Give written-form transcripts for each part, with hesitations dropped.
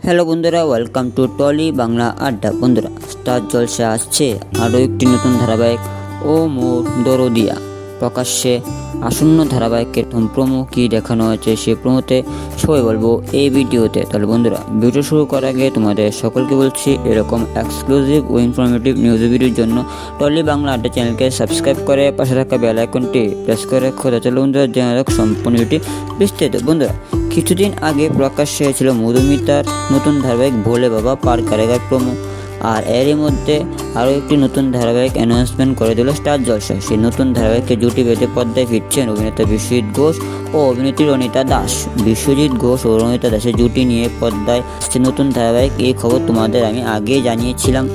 Hello বন্ধুরা, welcome to trolley Bangla আড্ডা। বন্ধুরা, স্টার জলসা আসছে আরও একটি নতুন ধারাবাহিক ও মোর দরদিয়া প্রকাশ্যে। আসন্ন ধারাবাহিকের প্রোমো কী দেখানো হয়েছে সে প্রোমোতে সবাই বলবো এই ভিডিওতে। তাহলে বন্ধুরা, ভিডিও শুরু করার আগে তোমাদের সকলকে বলছি, এরকম এক্সক্লুসিভ ও ইনফরমেটিভ নিউজ ভিডিওর জন্য টলি বাংলা আড্ডা চ্যানেলকে সাবস্ক্রাইব করে পাশে থাকা বেল আইকনটি প্রেস করে খোঁজা। চলো বন্ধুরা, জেনে রাখ সম্পূর্ণ ভিডিওটি বিস্তারিত। বন্ধুরা, কিছুদিন আগে প্রকাশ্যে হয়েছিল মধুমিতার নতুন ধারাবাহিক ভোলে বাবা পার কারাগার প্রোমো, আর এরই মধ্যে আরও একটি নতুন ধারাবাহিক অ্যানাউন্সমেন্ট করে দিল স্টার জলসা। সেই নতুন ধারাবাহিককে জুটি বেঁধে পর্দায় ফিরছেন অভিনেতা বিশ্বজিৎ ঘোষ ও অভিনেত্রী রণিতা দাস। বিশ্বজিৎ ঘোষ ও রণিতা দাসের জুটি নিয়ে পর্দায় আসছে নতুন ধারাবাহিক। এই খবর তোমাদের আমি আগেই জানিয়েছিলাম।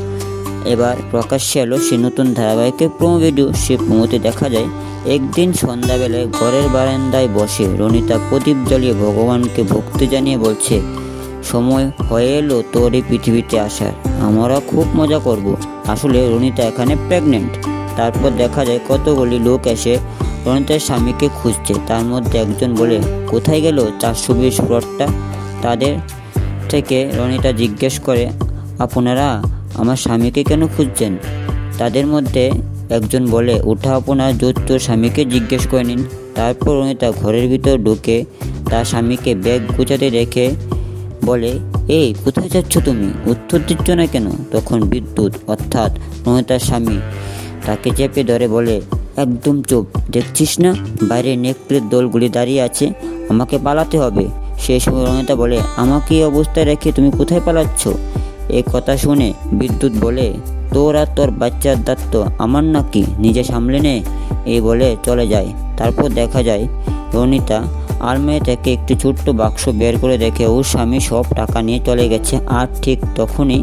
এবার প্রকাশ্যে এলো সে নতুন ধারাবাহিকের প্রোমো ভিডিও। সে প্রোমোতে দেখা যায়, একদিন সন্ধ্যাবেলায় ঘরের বারান্দায় বসে রণিতা প্রদীপ জ্বালিয়ে ভগবানকে ভক্তি জানিয়ে বলছে, সময় হয়ে এলো তোর এই পৃথিবীতে আসার, আমরা খুব মজা করব। আসলে রণিতা এখানে প্রেগনেন্ট। তারপর দেখা যায় কতগুলি লোক এসে রণিতার স্বামীকে খুঁজছে। তার মধ্যে একজন বলে, কোথায় গেল 420 ফ্লোরটা? তাদের থেকে রণিতা জিজ্ঞেস করে, আপনারা আমার স্বামীকে কেন খুঁজছেন? তাদের মধ্যে একজন বলে, ওঠা আপনার জ্যোতির স্বামীকে জিজ্ঞেস করে নিন। তারপর রণিতা ঘরের ভিতর ঢুকে তার স্বামীকে ব্যাগ গুছাতে রেখে বলে, এই কোথায় যাচ্ছ তুমি? উত্তর দিচ্ছ না কেন? তখন বিদ্যুৎ অর্থাৎ রণিতার স্বামী তাকে চেপে ধরে বলে, একদম চুপ, দেখছিস না বাইরে নেকড়ের দলগুলি দাঁড়িয়ে আছে, আমাকে পালাতে হবে। সেই সময় রণিতা বলে, আমাকে এই অবস্থায় রেখে তুমি কোথায় পালাচ্ছ? এই কথা শুনে বিদ্যুৎ বলে, তোর আর তোর বাচ্চার দায়িত্ব আমার নাকি, নিজে সামলে নে। এই বলে চলে যায়। তারপর দেখা যায় রণিতা আলমারি থেকে একটি ছোট্ট বাক্স বের করে দেখে ওর স্বামী সব টাকা নিয়ে চলে গেছে। আর ঠিক তখনই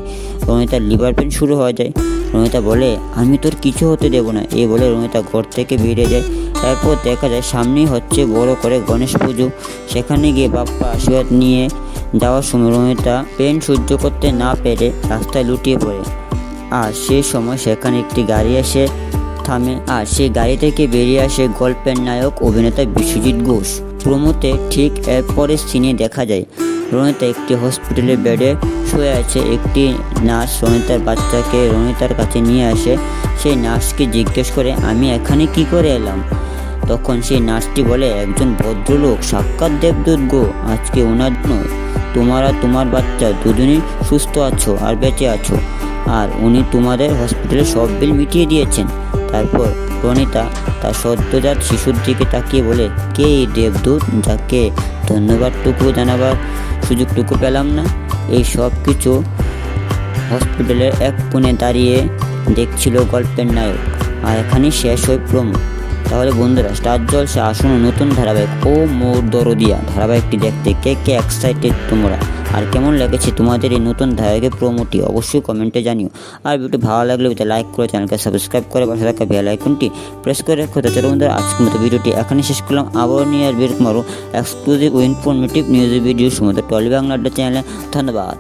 রণিতার লিভার পেন শুরু হয়ে যায়। রণিতা বলে, আমি তোর কিছু হতে দেব না। এই বলে রণিতা ঘর থেকে বেরিয়ে যায়। তারপর দেখা যায় সামনেই হচ্ছে বড় করে গণেশ পুজো। সেখানে গিয়ে বাপ্পা আশীর্বাদ নিয়ে যাওয়ার সময় রণিতা পেন সহ্য করতে না পেরে রাস্তায় লুটিয়ে পড়ে। আর সেই সময় সেখানে একটি গাড়ি এসে থামে, আর সেই গাড়ি থেকে বেরিয়ে আসে গল্পের নায়ক অভিনেতা বিশ্বজিৎ ঘোষ। প্রোমোতে ঠিক এরপরের সিনে দেখা যায় রণিতা একটি হসপিটালের বেডে শুয়ে আছে। একটি নার্স রণিতার বাচ্চাকে রণিতার কাছে নিয়ে আসে। সেই নার্সকে জিজ্ঞেস করে, আমি এখানে কি করে এলাম? তখন সেই নার্সটি বলে, একজন ভদ্রলোক সাক্ষাৎ দেবদূত গো, আজকে ওনার জন্য তোমার আর তোমার বাচ্চা দুজনেই সুস্থ আছো আর বেঁচে আছো, আর উনি তোমাদের হসপিটালে সব বিল মিটিয়ে দিয়েছেন। তারপর রণিতা তার সদ্যজাত শিশুর দিকে তাকিয়ে বলে, কে এই দেবদূত, যাকে ধন্যবাদটুকু জানাবার সুযোগটুকু পেলাম না? এই সব কিছু হসপিটালের এক কোণে দাঁড়িয়ে দেখছিল গল্পের নায়ক। আর এখানেই শেষ হয় প্রোমো। তাহলে বন্ধুরা, স্টার জলসা আসন্ন নতুন ধারাবাহিক ও মোর দরদিয়া ধারাবাহিকটি দেখতে কে কে এক্সাইটেড তোমরা, আর কেমন লেগেছে তোমাদের এই নতুন ধারাবাহিকের প্রোমোটি অবশ্যই কমেন্টে জানিও। আর ভিডিওটি ভালো লাগলে লাইক করে চ্যানেলকে সাবস্ক্রাইব করে পাশে থাকা বেল আইকনটি প্রেস করে রেখো। চলো বন্ধুরা, আজকের মতো ভিডিওটি এখানেই শেষ করলাম। আবার নিয়ে আর বের মারো এক্সক্লুসিভ ও ইনফরমেটিভ নিউজ ভিডিও সময় টলি বাংলা আড্ডা চ্যানেলে। ধন্যবাদ।